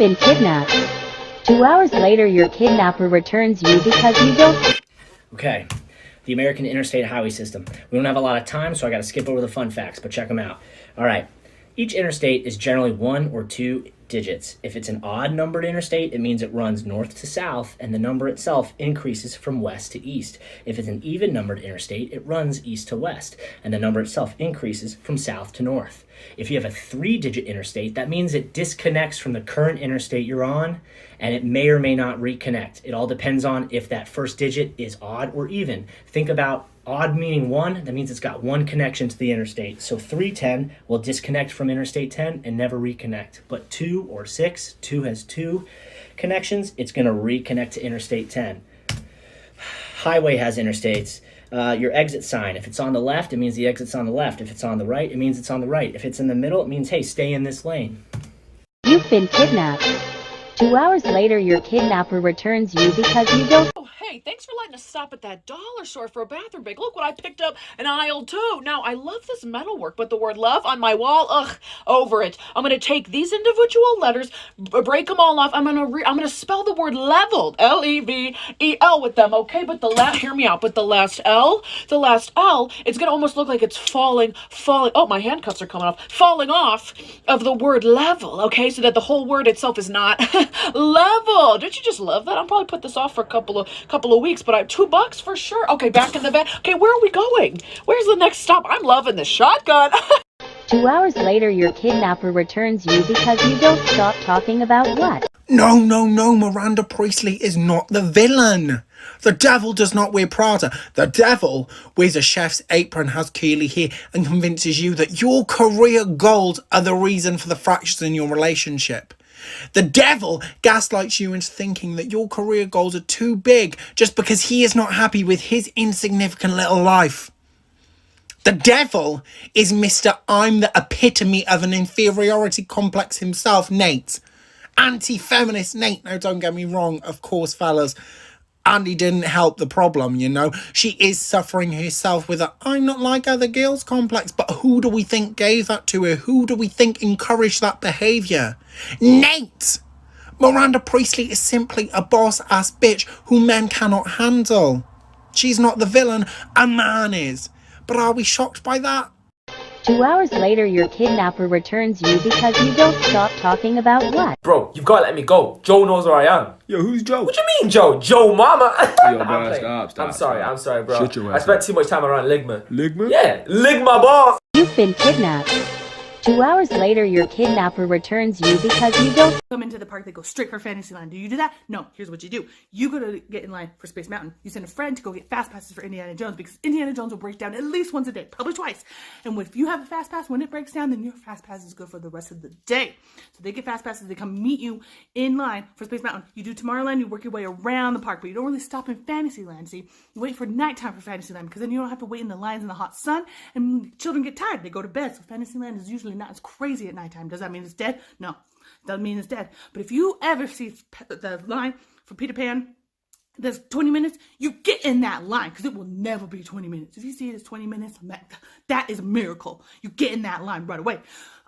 been kidnapped. 2 hours later, your kidnapper returns you because you don't... Okay, the American Interstate Highway System. We don't have a lot of time, so I gotta skip over the fun facts, but check them out. All right, each interstate is generally 1 or 2 digits. If it's an odd numbered interstate, it means it runs north to south, and the number itself increases from west to east. If it's an even numbered interstate, it runs east to west, and the number itself increases from south to north. If you have a 3-digit interstate, that means it disconnects from the current interstate you're on, and it may or may not reconnect. It all depends on if that first digit is odd or even. Think about odd meaning 1, that means it's got 1 connection to the interstate. So 310 will disconnect from Interstate 10 and never reconnect. But 2 or 6, 2 has 2 connections, it's going to reconnect to Interstate 10. Highway has interstates. Your exit sign, if it's on the left, it means the exit's on the left. If it's on the right, it means it's on the right. If it's in the middle, it means, hey, stay in this lane. You've been kidnapped. 2 hours later, your kidnapper returns you because you don't... Oh, hey, thanks for letting us stop at that dollar store for a bathroom break. Look what I picked up in aisle 2. Now, I love this metalwork, but the word love on my wall, ugh, over it. I'm going to take these individual letters, break them all off. I'm going to spell the word leveled, L-E-V-E-L with them, okay? But hear me out, but the last L, it's going to almost look like it's falling, oh, my handcuffs are coming off, falling off of the word level, okay? So that the whole word itself is not level. Don't you just love that? I'll probably put this off for a couple of weeks, but I have $2 for sure. Okay, back in the van. Okay, where are we going? Where's the next stop? I'm loving this shotgun. 2 hours later, your kidnapper returns you because you don't stop talking about what? No, Miranda Priestley is not the villain. The devil does not wear Prada. The devil wears a chef's apron, has curly hair, and convinces you that your career goals are the reason for the fractures in your relationship. The devil gaslights you into thinking that your career goals are too big just because he is not happy with his insignificant little life. The devil is Mr. I'm the epitome of an inferiority complex himself, Nate. Anti-feminist Nate. Now, don't get me wrong, of course, fellas. Andy didn't help the problem, you know. She is suffering herself with a I'm not like other girls complex. But who do we think gave that to her? Who do we think encouraged that behaviour? Nate! Miranda Priestley is simply a boss-ass bitch who men cannot handle. She's not the villain, a man is. But are we shocked by that? 2 hours later, your kidnapper returns you because you don't stop talking about what? Bro, you've got to let me go. Joe knows where I am. Yo, who's Joe? What do you mean, Joe? Joe Mama. Yo, bro, stop. I'm sorry, bro. Shut your I ass spent up. too much time around Ligma. Ligma? Yeah, Ligma boss. You've been kidnapped. 2 hours later, your kidnapper returns you because you don't... Come into the park, they go straight for Fantasyland. Do you do that? No, here's what you do. You go to get in line for Space Mountain. You send a friend to go get fast passes for Indiana Jones because Indiana Jones will break down at least once a day, probably twice. And if you have a fast pass, when it breaks down, then your fast pass is good for the rest of the day. So they get fast passes, they come meet you in line for Space Mountain. You do Tomorrowland, you work your way around the park, but you don't really stop in Fantasyland. See, you wait for nighttime for Fantasyland because then you don't have to wait in the lines in the hot sun and children get tired. They go to bed. So Fantasyland is usually not as crazy at nighttime. Does that mean it's dead? No. Doesn't mean it's dead. But if you ever see the line for Peter Pan, there's 20 minutes, you get in that line because it will never be 20 minutes. If you see it as 20 minutes, that is a miracle. You get in that line right away.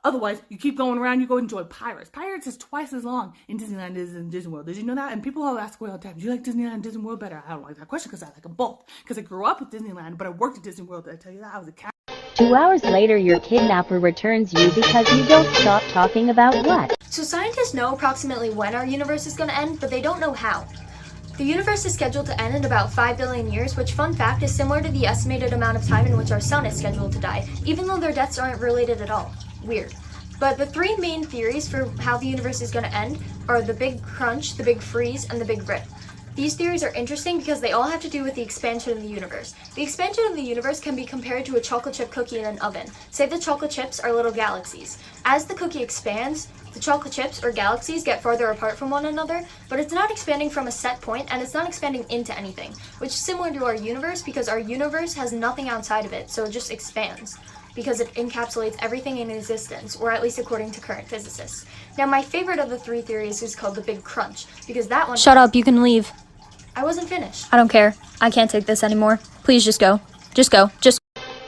Otherwise, you keep going around, you go enjoy Pirates. Pirates is twice as long in Disneyland as in Disney World. Did you know that? And people all ask me all the time, do you like Disneyland and Disney World better? I don't like that question because I like them both. Because I grew up with Disneyland, but I worked at Disney World. Did I tell you that? I was a cat. 2 hours later, your kidnapper returns you because you don't stop talking about what? So scientists know approximately when our universe is going to end, but they don't know how. The universe is scheduled to end in about 5 billion years, which, fun fact, is similar to the estimated amount of time in which our sun is scheduled to die, even though their deaths aren't related at all. Weird. But the 3 main theories for how the universe is going to end are the Big Crunch, the Big Freeze, and the Big Rip. These theories are interesting because they all have to do with the expansion of the universe. The expansion of the universe can be compared to a chocolate chip cookie in an oven. Say the chocolate chips are little galaxies. As the cookie expands, the chocolate chips or galaxies get farther apart from one another, but it's not expanding from a set point and it's not expanding into anything, which is similar to our universe because our universe has nothing outside of it, so it just expands because it encapsulates everything in existence, or at least according to current physicists. Now, my favorite of the 3 theories is called the Big Crunch, because that one— Shut up, you can leave. I wasn't finished. I don't care. I can't take this anymore. Please just go. Just go. Just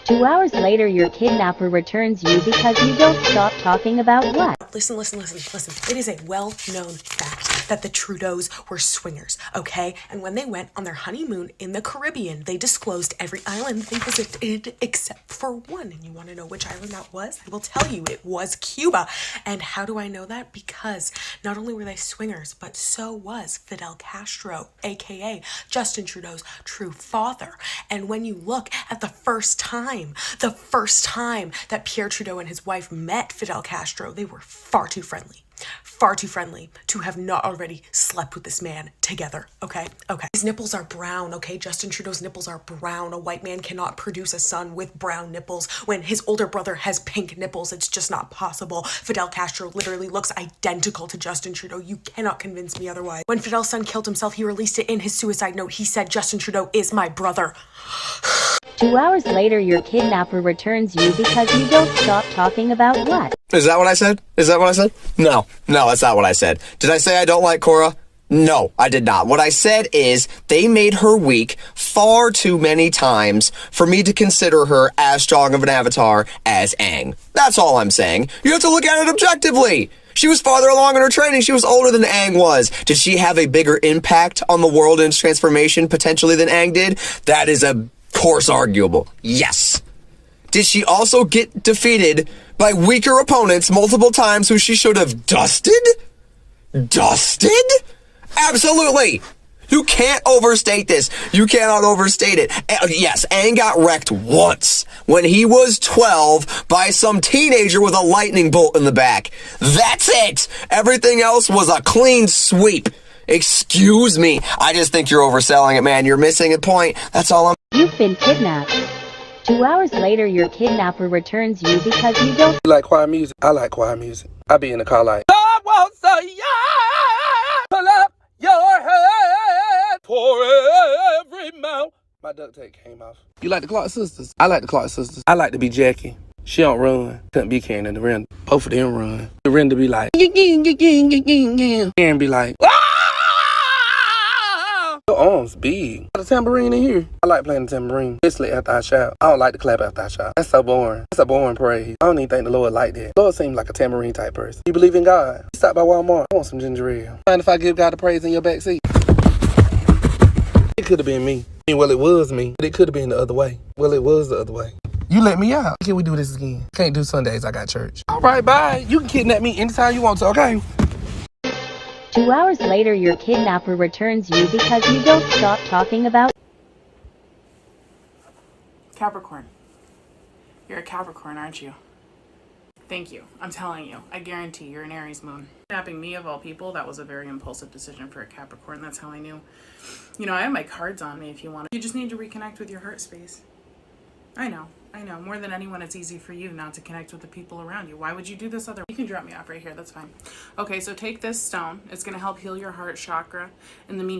2 hours later, your kidnapper returns you because you don't stop talking about what? Listen. It is a well-known fact that the Trudeaus were swingers, okay? And when they went on their honeymoon in the Caribbean, they disclosed every island they visited except for one. And you want to know which island that was? I will tell you, it was Cuba. And how do I know that? Because not only were they swingers, but so was Fidel Castro, aka Justin Trudeau's true father. And when you look at the first time that Pierre Trudeau and his wife met Fidel Castro, they were far too friendly to have not already slept with this man together, okay? His nipples are brown, okay? Justin Trudeau's nipples are brown. A white man cannot produce a son with brown nipples when his older brother has pink nipples. It's just not possible. Fidel Castro literally looks identical to Justin Trudeau. You cannot convince me otherwise. When Fidel's son killed himself, he released it in his suicide note. He said, Justin Trudeau is my brother. 2 hours later, your kidnapper returns you because you don't stop talking about what? Is that what I said? No, that's not what I said. Did I say I don't like Korra? No, I did not. What I said is they made her weak far too many times for me to consider her as strong of an avatar as Aang. That's all I'm saying. You have to look at it objectively. She was farther along in her training. She was older than Aang was. Did she have a bigger impact on the world and its transformation potentially than Aang did? That is of course arguable. Yes. Did she also get defeated by weaker opponents multiple times who she should have dusted? Absolutely. You can't overstate this. You cannot overstate it. Yes, Aang got wrecked once when he was 12 by some teenager with a lightning bolt in the back. That's it. Everything else was a clean sweep. Excuse me. I just think you're overselling it, man. You're missing a point. That's all I'm... You've been kidnapped. 2 hours later, your kidnapper returns you because you don't... You like quiet music? I like quiet music. I be in the car like... God wants a yeah! Pull up your head for every mouth. My duct tape came off. You like the Clark sisters? I like the Clark sisters. I like to be Jackie. She don't run. Couldn't be Karen and the Ren. Both of them run. The Ren to be like... Karen be like... Your arms big. Got a tambourine in here. I like playing the tambourine, especially after I shout. I don't like to clap after I shout. That's so boring. That's a boring praise. I don't even think the Lord like that. The Lord seems like a tambourine type person. You believe in God? Stop by Walmart. I want some ginger ale. Mind if I give God the praise in your backseat? It could have been me. Well, it was me. But it could have been the other way. Well, it was the other way. You let me out. Can we do this again? Can't do Sundays. I got church. All right, bye. You can kidnap me anytime you want to, okay? 2 hours later, your kidnapper returns you because you don't stop talking about... Capricorn. You're a Capricorn, aren't you? Thank you. I'm telling you. I guarantee you're an Aries moon. Kidnapping me of all people, that was a very impulsive decision for a Capricorn. That's how I knew. You know, I have my cards on me if you want. You just need to reconnect with your heart space. I know. More than anyone, it's easy for you not to connect with the people around you. Why would you do this other? You can drop me off right here. That's fine. Okay, so take this stone. It's going to help heal your heart chakra. In the meantime,